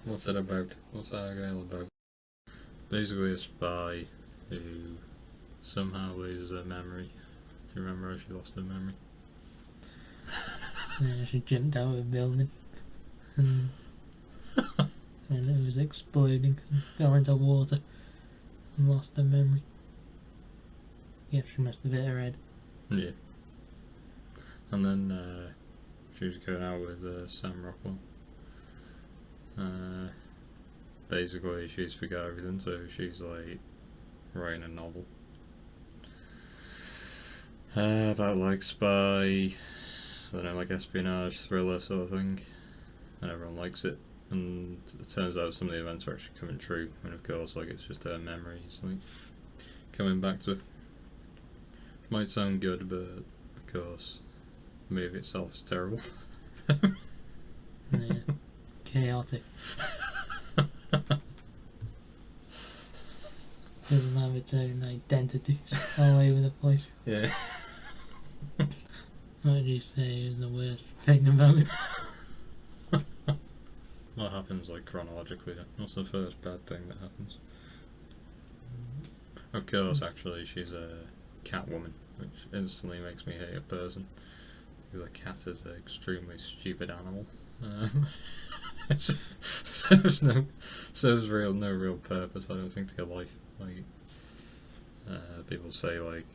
What's it about? What's Argylle about? Basically a spy who somehow loses her memory. Do you remember how she lost her memory? Yeah, she jumped out of a building and it was exploding and fell into water and lost her memory. Yeah, she must have hit her head. Yeah. And then she was going out with Sam Rockwell. Basically, she's forgot everything, so she's like writing a novel about like spy, I don't know, like espionage thriller sort of thing, and everyone likes it. And it turns out some of the events are actually coming true, and of course, like it's just her memories like coming back to it. Might sound good, but of course, the movie itself is terrible. Yeah, chaotic. Doesn't have its own identity, all over the place. Yeah. What would you say is the worst thing about it? What happens like chronologically then? What's the first bad thing that happens? Of course, actually, she's a cat woman, which instantly makes me hate a person. Because a cat is an extremely stupid animal. It serves no real purpose, I don't think, to your life. Like, people say, like,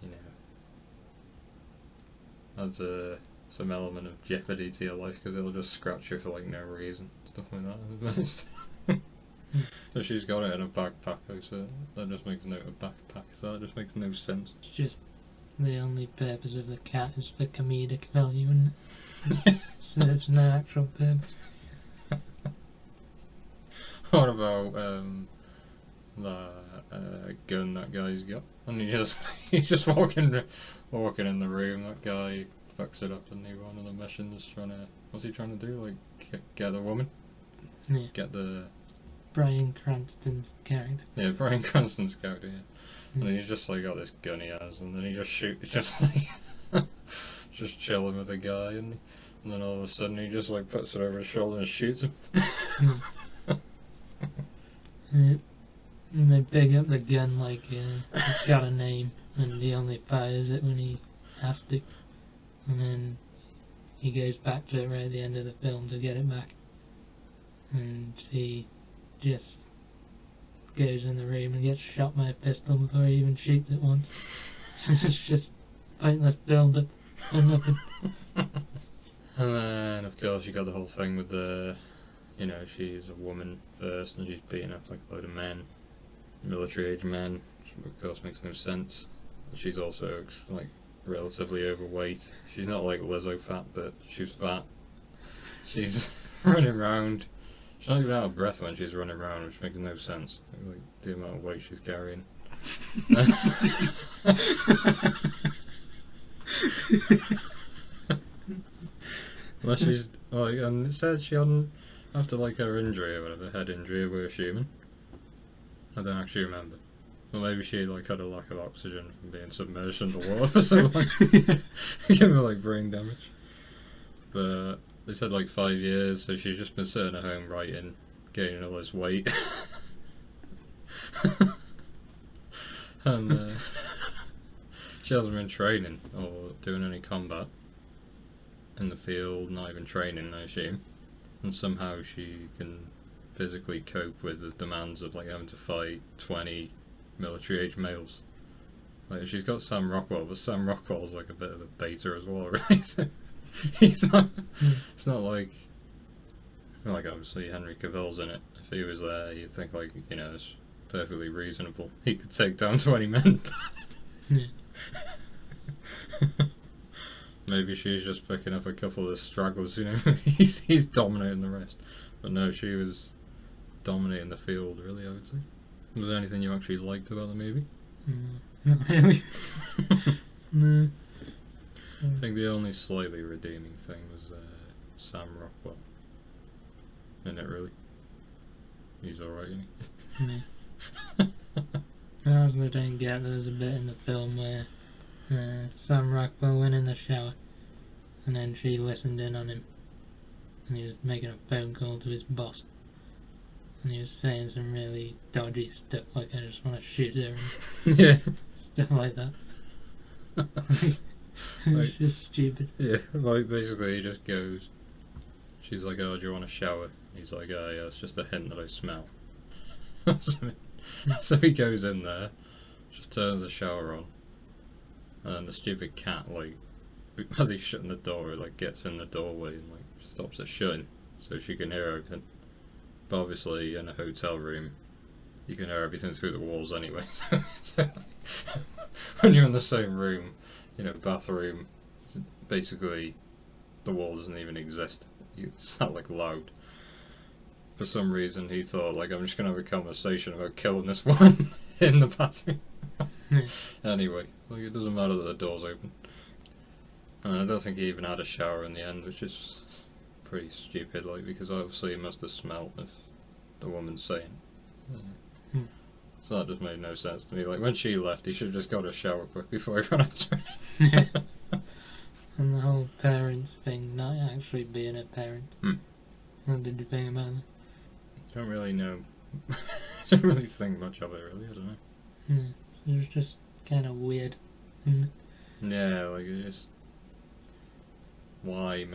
you know, adds some element of jeopardy to your life because it'll just scratch you for like no reason, stuff like that. So she's got it in a backpack, so that just makes that just makes no sense. It's just the only purpose of the cat is for comedic value, and it serves no actual purpose. What about the gun that guy's got? And he's just walking in the room. That guy fucks it up, and he on a mission just trying to. What's he trying to do? Like get the woman? Yeah. Get the. Bryan Cranston's character. Yeah, Bryan Cranston's character. Yeah. And he's just like got this gun he has, and then he just shoots, just like just chilling with a guy, and then all of a sudden he just like puts it over his shoulder and shoots him. Yeah. And they pick up the gun like it's got a name, and he only fires it when he has to, and then he goes back to it right at the end of the film to get it back, and he just goes in the room and gets shot by a pistol before he even shoots it once. So it's just pointless build-up and nothing. And then, of course, you got the whole thing with the, you know, she's a woman first and she's beating up like a load of men, military-age men, which of course makes no sense. She's also like relatively overweight. She's not like Lizzo fat, but she's fat. She's running around. She's not even out of breath when she's running around, which makes no sense. Like the amount of weight she's carrying. Unless she's like, and it said she hadn't, after like her injury or whatever, head injury, we're assuming. I don't actually remember. Or maybe she like had a lack of oxygen from being submerged in the water for so long. Give her like brain damage. But they said like 5 years, so she's just been sitting at home writing, gaining all this weight. And she hasn't been training or doing any combat in the field, not even training, I assume. And somehow she can physically cope with the demands of like having to fight 20 military-age males. Like she's got Sam Rockwell, but Sam Rockwell's like a bit of a beta as well, right? So he's not. It's not like obviously Henry Cavill's in it. If he was there, you'd think like, you know, it's perfectly reasonable. He could take down 20 men. Yeah. Maybe she's just picking up a couple of the stragglers, you know. he's dominating the rest. But no, she was dominating the field, really, I would say. Was there anything you actually liked about the movie? Not really. No. I think the only slightly redeeming thing was Sam Rockwell. In it, really. He's alright, isn't he? Yeah. I also don't get there was a bit in the film where Sam Rockwell went in the shower and then she listened in on him and he was making a phone call to his boss. And he was saying some really dodgy stuff, like I just want to shoot her and Yeah. stuff like that. It's Like- just stupid. Yeah, like basically he just goes, she's like, oh, do you want a shower? He's like, oh yeah, it's just a hint that I smell. So he goes in there, just turns the shower on, and then the stupid cat, like, as he's shutting the door, it like gets in the doorway and like stops it shutting so she can hear everything. But obviously in a hotel room you can hear everything through the walls anyway, so when you're in the same room, you know, bathroom, basically the wall doesn't even exist. It's that like loud. For some reason he thought, like, I'm just gonna have a conversation about killing this woman in the bathroom. Anyway, like, it doesn't matter that the door's open. And I don't think he even had a shower in the end, which is pretty stupid, like, because obviously he must have smelt if the woman's saying. So that just made no sense to me. Like, when she left, he should have just got a shower quick before he ran after her. And the whole parents thing, not actually being a parent. What did you think about that? Don't really know. Don't really think much of it, really. I don't know. It was just kind of weird. Yeah, like, it just... Why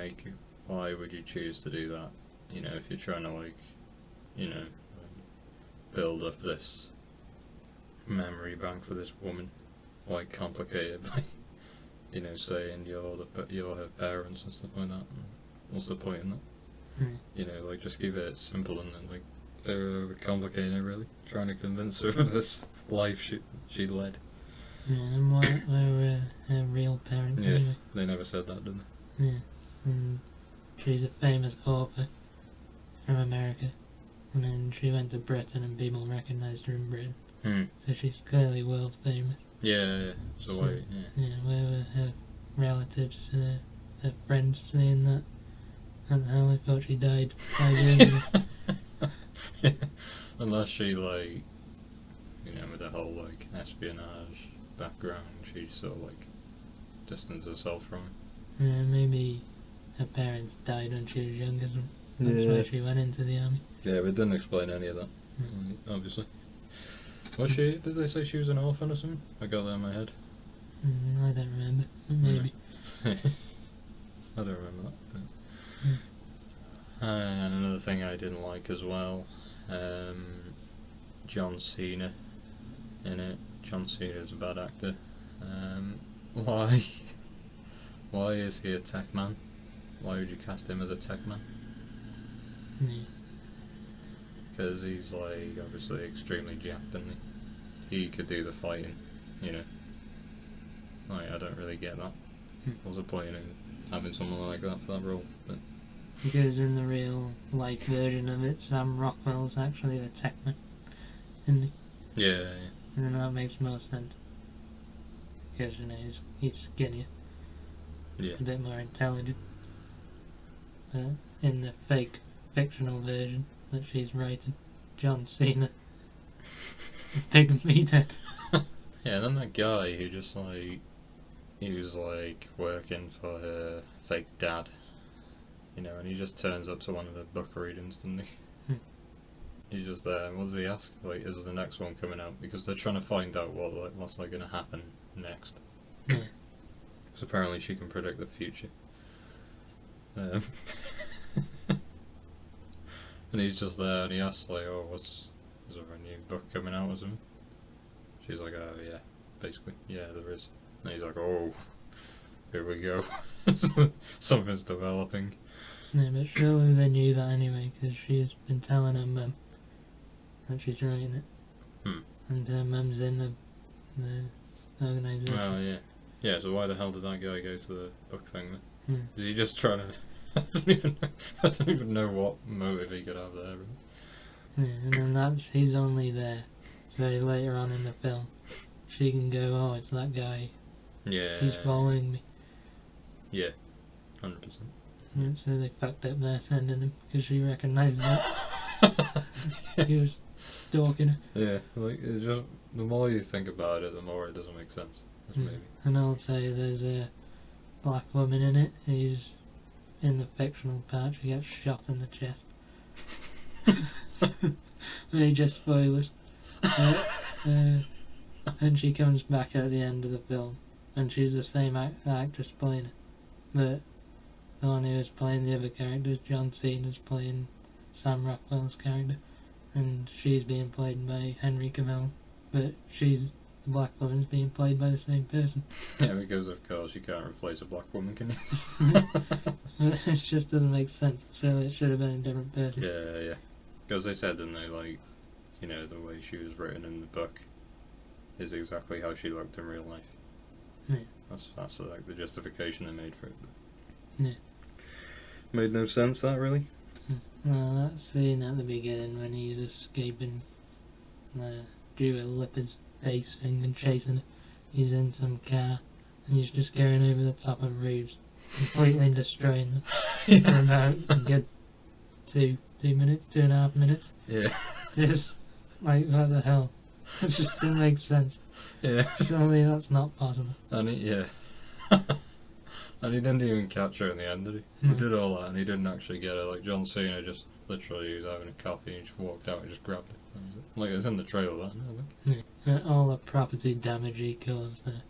would you choose to do that? You know, if you're trying to, like, you know, build up this memory bank for this woman, like, complicated by, you know, saying you're her parents and stuff like that. What's the point in that? You know, like, just keep it simple and then, like, they're overcomplicating it, really. Trying to convince her of this life she led. Yeah, and why were her real parents anyway? They never said that, did Yeah, and she's a famous author from America, and then she went to Britain and people recognised her in Britain. So she's clearly world famous. Yeah. So why? Yeah, where were her relatives, her friends saying that? And how I thought she died 5 years ago. Unless she, like, you know, with the whole, like, espionage background, she sort of, like, distanced herself from it. Yeah, maybe her parents died when she was younger, so that's why she went into the army. Yeah, but it didn't explain any of that, obviously. Was she? Did they say she was an orphan or something? I got that in my head. I don't remember. Maybe. I don't remember that. But. And another thing I didn't like as well, John Cena in it. John Cena's a bad actor. Why is he a tech man? Why would you cast him as a tech man? Because he's, like, obviously extremely jacked, and he could do the fighting, you know. Like, I don't really get that. What's the point in having someone like that for that role? But because in the real life version of it, Sam Rockwell's actually the tech man, isn't he? yeah. And that makes more sense. Because, you know, he's skinnier. Yeah. A bit more intelligent. But in the fake fictional version that she's writing, John Cena, big meathead. Yeah, and then that guy who just, like, he was, like, working for her fake dad, you know, and he just turns up to one of the book readings, doesn't he? He's just there, and what does he ask? Like, is the next one coming out? Because they're trying to find out what's going to happen next. Because apparently she can predict the future. And he's just there, and he asks, like, oh, is there a new book coming out or something? She's like, oh, yeah, basically, yeah, there is. And he's like, oh, here we go. Something's developing. Yeah, but surely they knew that anyway, because she's been telling her mum that she's writing it. And her mum's in the organisation. Oh, yeah. Yeah, so why the hell did that guy go to the book thing then? Is he just trying to... I don't even know what motive he could have there. Really. Yeah, and then he's only there, so later on in the film, she can go, oh, it's that guy. Yeah. He's following me. Yeah, 100%. And so they fucked up there sending him, because she recognises it. He was stalking her. Yeah, like, it's just, the more you think about it, the more it doesn't make sense. Maybe. And also there's a black woman in it who's in the fictional part, she gets shot in the chest. Major spoilers. And she comes back at the end of the film, and she's the same actress playing it. But the one who was playing the other characters, John Cena's playing Sam Rockwell's character, and she's being played by Henry Cavill, but the black woman's being played by the same person. Yeah, because of course you can't replace a black woman, can you? It just doesn't make sense. Surely it should have been a different person. Yeah. Because they said, didn't they, like, you know, the way she was written in the book is exactly how she looked in real life. Yeah. That's like the justification they made for it. Yeah. Made no sense, that really. Well, that scene at the beginning when he's escaping Dua Lipa's base and chasing it. He's in some car and he's just going over the top of roofs, completely destroying them for about a good 2.5 minutes. Yeah. Just like, what the hell? It just didn't make sense. Yeah. Surely that's not possible. And and he didn't even catch her in the end, did he? No. He did all that and he didn't actually get her. Like John Cena just literally, he was having a coffee and just walked out and just grabbed it. That was it. Like, it's in the trailer, that, I think. Yeah. All the property damage he caused there.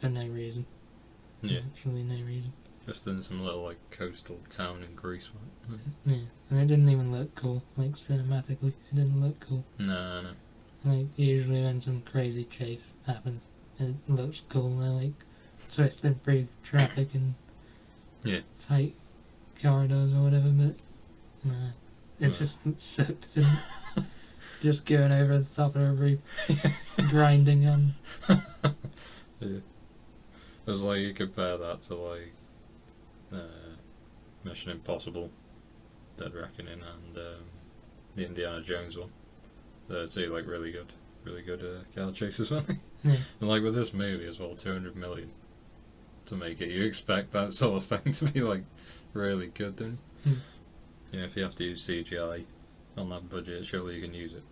For no reason. Yeah. Actually no reason. Just in some little, like, coastal town in Greece, right? Yeah. And it didn't even look cool, like cinematically. It didn't look cool. No. Like, usually when some crazy chase happens, it looks cool. They're like twisting through traffic and tight corridors or whatever, but nah, it just sucked, didn't it? Just going over the top of a roof, grinding on. Yeah. It was like, you compare that to, like, Mission Impossible, Dead Reckoning, and the Indiana Jones one. They're two, like, really good car chases, weren't they? Yeah. And, like, with this movie as well, 200 million to make it, you expect that sort of thing to be, like, really good, don't you? Yeah, if you have to use CGI on that budget, surely you can use it,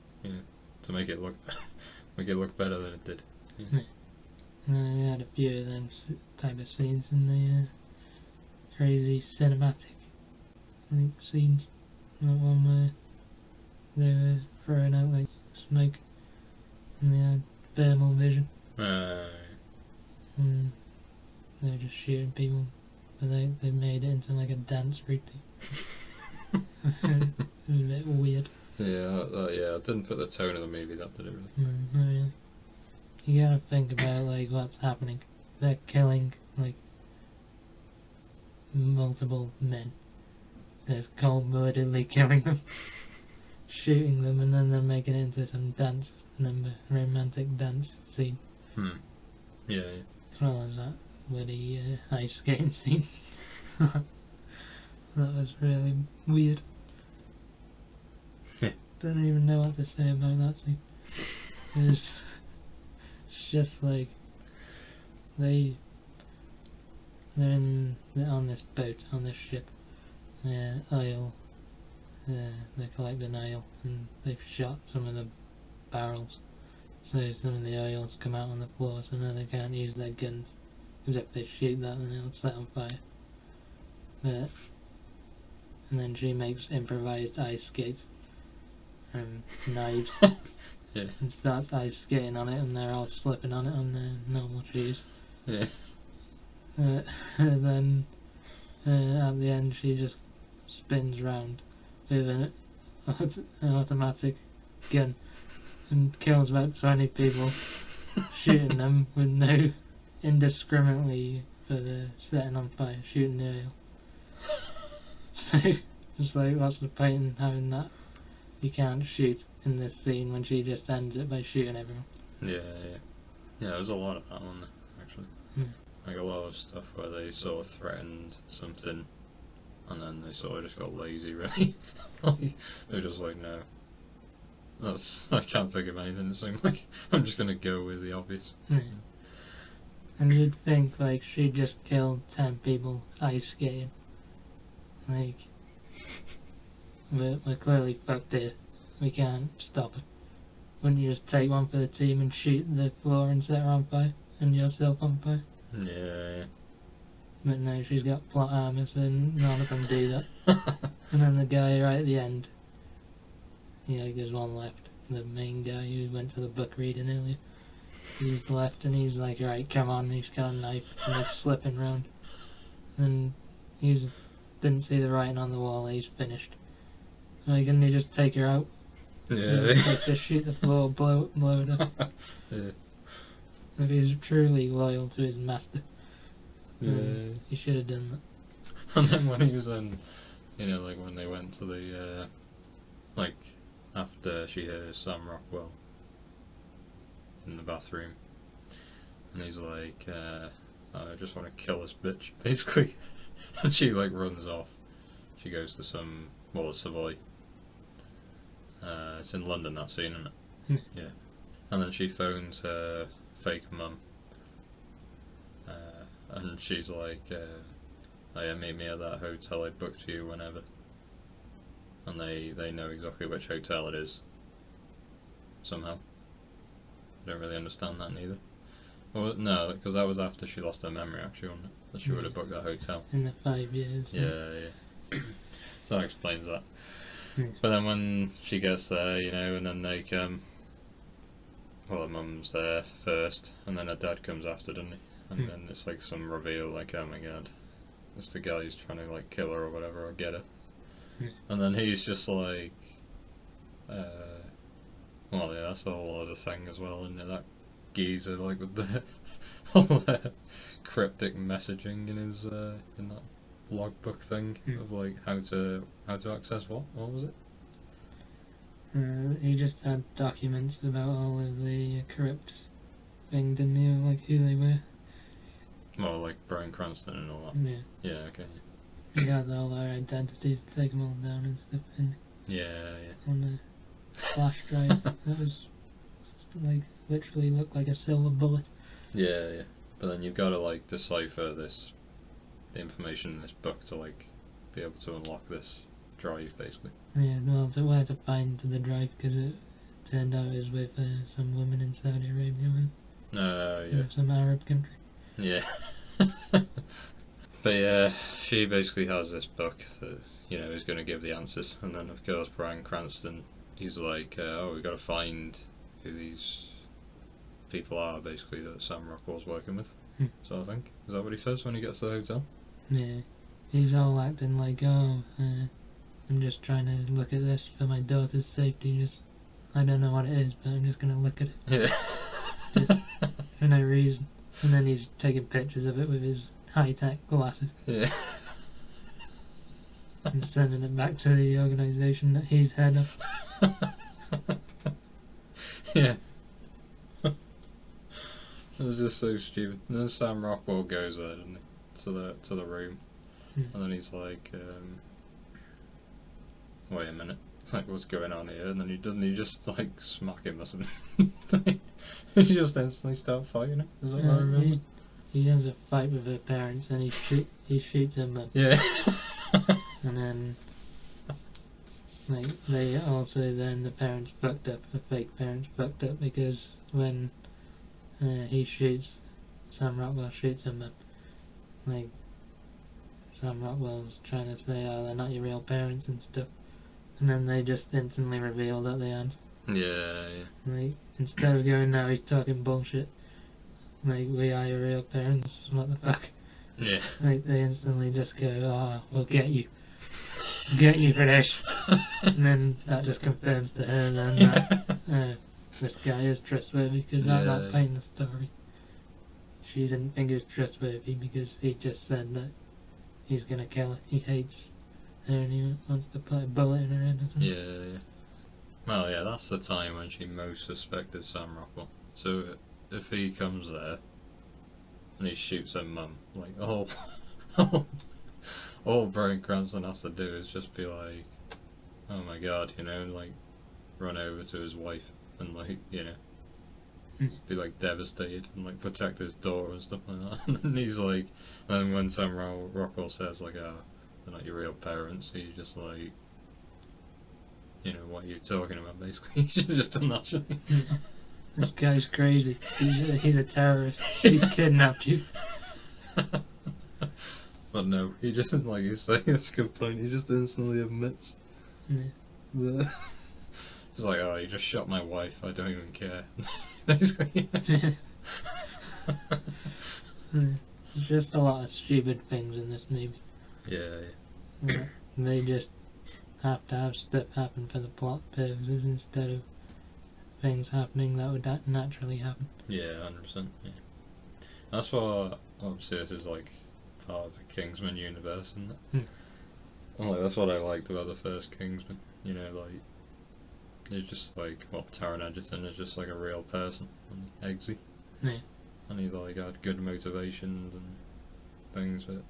to make it look better than it did. Yeah. They had a few of them type of scenes in the crazy cinematic, I think, scenes. That one where they were throwing out like smoke and they had thermal vision. And they were just shooting people, but they made it into like a dance routine. It was a bit weird. Yeah, it didn't fit the tone of the movie, that did it really. No, not really. You gotta think about like what's happening. They're killing like multiple men. They're cold-bloodedly killing them, shooting them, and then they're making it into some dance number, romantic dance scene. Yeah. As well as that bloody ice skating scene. That was really weird. Don't even know what to say about that scene. It's just like they're on this boat, on this ship. Oil. They're collecting oil, and they've shot some of the barrels, so some of the oil's come out on the floor. So now they can't use their guns, because if they shoot that, then it'll set on fire. And then she makes improvised ice skates from knives. Yeah. And starts ice skating on it, and they're all slipping on it on their normal shoes. Yeah. And then at the end she just spins round with an automatic gun and kills about 20 people, shooting them with no indiscriminately for the setting on fire, shooting the oil. So it's like, what's the point in having that? You can't shoot in this scene when she just ends it by shooting everyone. Yeah, there was a lot of that one there, actually. Like a lot of stuff where they sort of threatened something and then they sort of just got lazy, really. Like, they're just like, no. I can't think of anything that seems like I'm just gonna go with the obvious. Yeah. And you'd think like she just killed 10 people ice skating. Like, we're clearly fucked here. We can't stop it. Wouldn't you just take one for the team and shoot the floor and set her on fire? And yourself on fire? Yeah. But no, she's got plot armor, so none of them do that. And then the guy right at the end, there's one left. The main guy who went to the book reading earlier. He's left and he's like, right, come on, he's got a knife and he's slipping round. And he didn't see the writing on the wall, he's finished. Like, and they just take her out. Yeah. Just shoot the floor, blow it up. Yeah. If he was truly loyal to his master, Yeah. he should have done that. And then when he was in, like when they went to the, like, after she hears Sam Rockwell in the bathroom, and he's like, I just want to kill this bitch, basically. And she, like, runs off. She goes to the Savoy. It's in London, that scene, isn't it? Yeah. And then she phones her fake mum. And she's like, oh yeah, meet me at that hotel I booked you whenever. And they know exactly which hotel it is. Somehow. I don't really understand that neither. Well, no, because that was after she lost her memory, actually, wasn't it? That she would have booked that hotel. In the 5 years. Yeah. So that explains that. Yeah. But then when she gets there, and then they come. Well, her mum's there first, and then her dad comes after, doesn't he? And then it's like some reveal, like, oh my god, it's the guy who's trying to, like, kill her or whatever, or get her. And then he's just like, well, yeah, that's a whole other thing as well, isn't it? That geezer, like, with the all the cryptic messaging in his in that logbook thing of like how to access what was it? He just had documents about all of the corrupt thing, didn't he? Like who they were. Well, like Bryan Cranston and all that. Yeah. Yeah. Okay. He had all their identities to take them all down and stuff. And yeah. on the flash drive, that was like literally looked like a silver bullet. Yeah. But then you've got to like decipher the information in this book to like be able to unlock this drive, basically. Yeah, well, to where to find the drive, because it turned out it was with some woman in Saudi Arabia and yeah. some Arab country. Yeah. But yeah, she basically has this book that is going to give the answers, and then of course Bryan Cranston, he's like, oh, we got to find who these people are, basically, that Sam Rockwell's working with. So I think, is that what he says when he gets to the hotel? Yeah, he's all acting like, oh, I'm just trying to look at this for my daughter's safety. I don't know what it is, but I'm just going to look at it. Yeah. Just for no reason. And then he's taking pictures of it with his high-tech glasses. Yeah. And sending it back to the organisation that he's head of. Yeah. It was just so stupid. And then Sam Rockwell goes there, doesn't he? To the room. And then he's like, wait a minute, like, what's going on here? And then he just like smack him or something. He just instantly start fighting him. Is that what I remember? He has a fight with her parents and he shoots him up. Yeah. And then like they also then the parents fucked up, the fake parents fucked up, because when he shoots, Sam Rockwell shoots him up, like Sam Rockwell's trying to say, oh, they're not your real parents and stuff, and then they just instantly reveal that they aren't. Yeah. Like, instead of going, no, he's talking bullshit, like, we are your real parents, what the fuck. Yeah. Like, they instantly just go, oh, we'll get you for this. And then that just confirms to her then that this guy is trustworthy, because that painting the story. She didn't think he was trustworthy because he just said that he's gonna kill her. He hates her and he wants to put a bullet in her head or something. Yeah. Well, yeah, that's the time when she most suspected Sam Rockwell. So if he comes there and he shoots her mum, like, all Bryan Cranston has to do is just be like, oh my god, like, run over to his wife and, like, be like devastated and like protect his daughter and stuff like that. And then he's like, and then when Sam Rockwell says like, oh, they're not your real parents, he's just like, what are you talking about, basically? He should have just done that, shouldn't he? This guy's crazy. He's a terrorist. He's kidnapped you. But no, he just, like he's saying, it's a good point, he just instantly admits that. He's like, oh, you just shot my wife, I don't even care. Basically. There's just a lot of stupid things in this movie. Yeah. They just have to have stuff happen for the plot purposes instead of things happening that would naturally happen. Yeah, 100%. Yeah. That's why, obviously, this is like part of the Kingsman universe, isn't it? And, like, that's what I liked about the first Kingsman. You know, like, he's just like, well, Taron Egerton is just like a real person, Eggsy. Yeah. And he's like had good motivations and things, but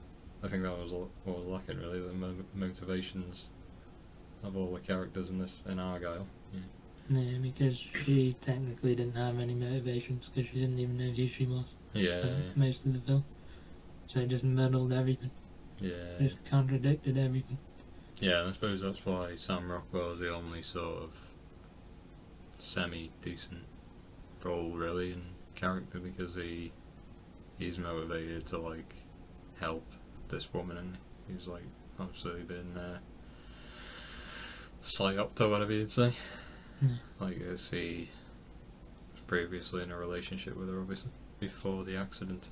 I think that was what was lacking really, the motivations of all the characters in Argylle. Yeah, because she technically didn't have any motivations because she didn't even know who she was. Yeah. Most of the film. So it just muddled everything. Yeah. Just contradicted everything. Yeah, and I suppose that's why Sam Rockwell is the only sort of semi-decent role really in character, because he's motivated to like help this woman, and he's like obviously been psyoped or whatever you'd say. Like, as he was previously in a relationship with her, obviously, before the accident.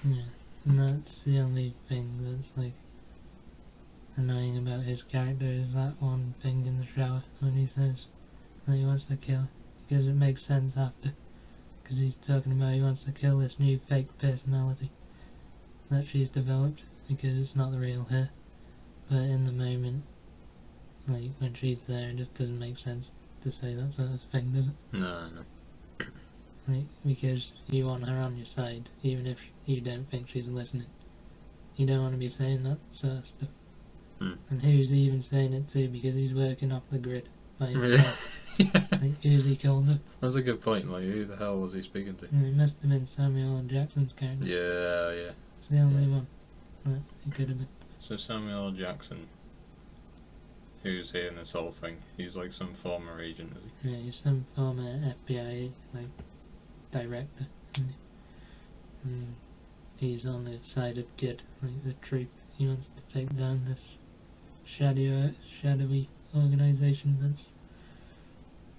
Yeah, and that's the only thing that's like annoying about his character, is that one thing in the shower when he says that he wants to kill her, because it makes sense after, because he's talking about he wants to kill this new fake personality that she's developed because it's not the real her. But in the moment, like when she's there, it just doesn't make sense to say that sort of thing, does it? No. Like, because you want her on your side, even if you don't think she's listening. You don't want to be saying that sort of stuff. And who's he even saying it to, because he's working off the grid by himself. Like, who's he called up? That's a good point, like, who the hell was he speaking to? It must have been Samuel L. Jackson's character. Yeah. It's the only one that it could have been. So Samuel L. Jackson, who's he in this whole thing? He's like some former agent, is he? Yeah, he's some former FBI like director, and he's on the side of good, like the truth. He wants to take down this shadowy organisation that's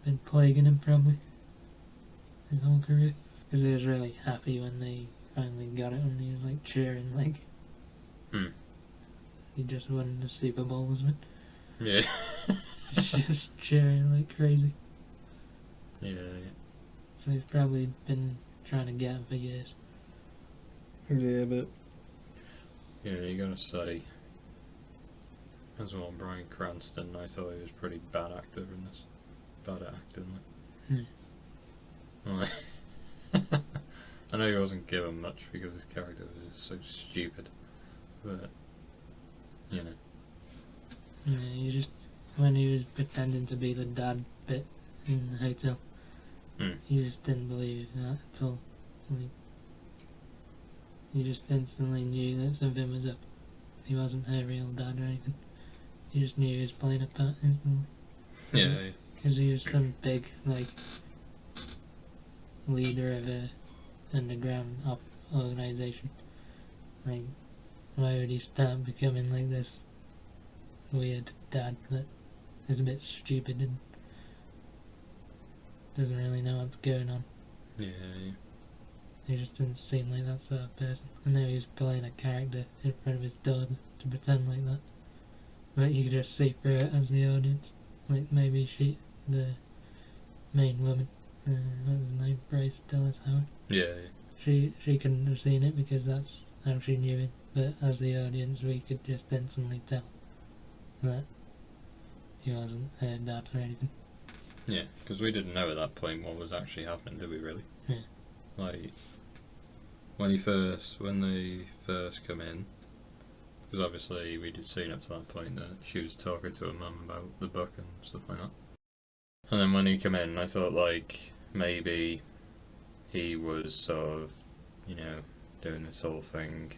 been plaguing him probably his whole career. Because he was really happy when they finally got it, and he was like cheering like he just won the Super Bowl, wasn't it? Yeah. He's just cheering like crazy. Yeah. So he's probably been trying to get him for years. Yeah, but you're gonna say as well, Bryan Cranston, I thought he was a pretty bad actor in this. Bad at acting, like. I know he wasn't given much because his character was so stupid, but you know. Yeah, you just, when he was pretending to be the dad bit in the hotel, you just didn't believe that at all. Like, you just instantly knew that something was up. He wasn't her real dad or anything. You just knew he was playing a part instantly. Yeah. Because he was some big, like, leader of a underground organisation. Like, why would he start becoming like this weird dad that is a bit stupid and doesn't really know what's going on? Yeah. He just didn't seem like that sort of person. I know he was playing a character in front of his daughter to pretend like that, but you could just see through it as the audience. Like, maybe she, the main woman, what was her name, Bryce Dallas Howard? Yeah. She couldn't have seen it because that's how she knew him, but as the audience we could just instantly tell that he wasn't her dad or anything. Yeah, because we didn't know at that point what was actually happening, did we really? Yeah. Like, when they first come in, because obviously we'd seen up to that point that she was talking to her mum about the book and stuff like that. And then when he came in, I thought like maybe he was sort of, doing this whole thing,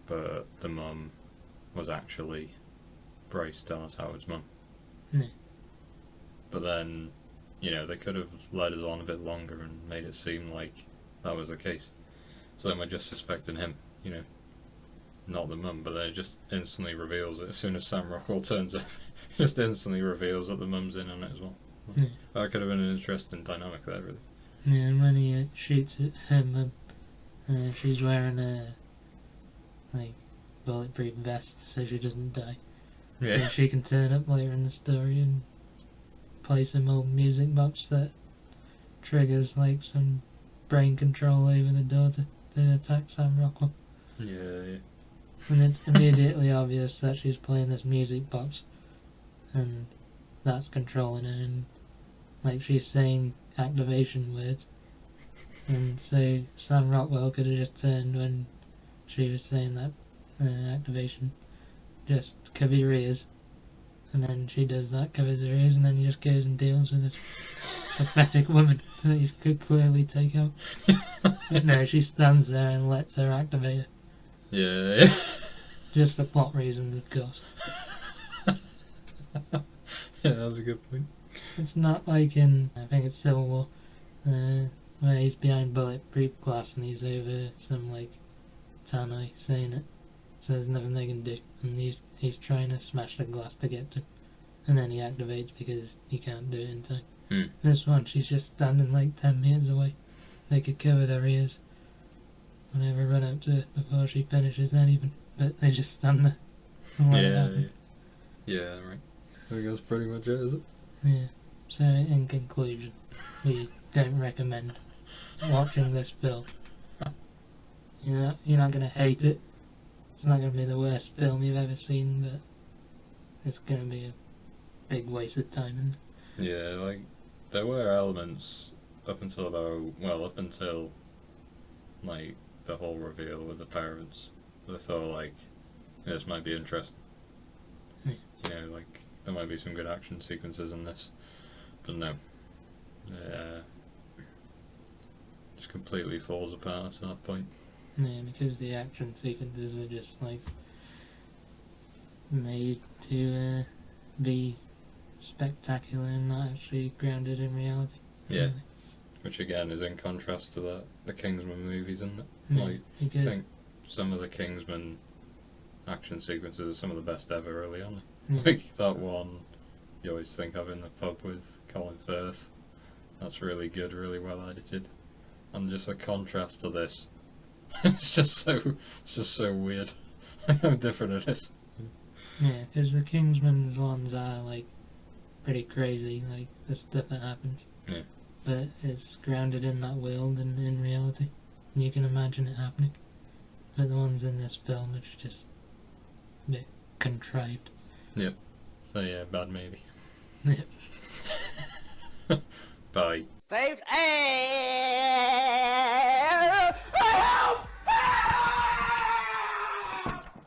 but the mum was actually Bryce Dallas Howard's mum. Yeah. But then, they could have led us on a bit longer and made it seem like that was the case. So then we're just suspecting him, not the mum, but then it just instantly reveals it as soon as Sam Rockwell turns up. Just instantly reveals that the mum's in on it as well. Yeah. That could have been an interesting dynamic there, really. Yeah, and when he shoots at her mum, she's wearing a bulletproof vest so she doesn't die. Yeah. So she can turn up later in the story and play some old music box that triggers like some brain control over the daughter to attack Sam Rockwell. Yeah. And it's immediately obvious that she's playing this music box and that's controlling her, and like she's saying activation words. And so Sam Rockwell could have just turned when she was saying that activation, just cover your ears, and then she does that, covers her ears, and then he just goes and deals with this pathetic woman that he could clearly take out. But no, she stands there and lets her activate her. Yeah. Just for plot reasons, of course. Yeah, that was a good point. It's not like in, I think it's Civil War, where he's behind bulletproof glass and he's over some like tannoy saying it, so there's nothing they can do, and he's trying to smash the glass to get to him, and then he activates because he can't do it in time. This one, she's just standing like 10 meters away. They could cover their ears and never run up to her before she finishes anything, but they just stand there and let it happen. Yeah, right. I think that's pretty much it, is it? Yeah. So in conclusion, we don't recommend watching this film. You're not going to hate it. It's not going to be the worst film you've ever seen, but it's going to be a big waste of time. Yeah, like, there were elements up until like the whole reveal with the parents that I thought like, this might be interesting. Yeah. You know, like there might be some good action sequences in this, but no, just completely falls apart after that point. Yeah, because the action sequences are just like made to be spectacular and not actually grounded in reality. Yeah. Really. Which again is in contrast to the Kingsman movies, isn't it? Yeah, like, I think some of the Kingsman action sequences are some of the best ever early on. Yeah. Like that one you always think of in the pub with Colin Firth. That's really good, really well edited. And just the contrast to this. it's just so weird how different it is. Yeah, because the Kingsman's ones are like pretty crazy, like the stuff that happens. Yeah. But it's grounded in that world and in reality, and you can imagine it happening. But the ones in this film are just a bit contrived. Yep. So yeah, bad maybe. Yep. Bye. Saved. Hey!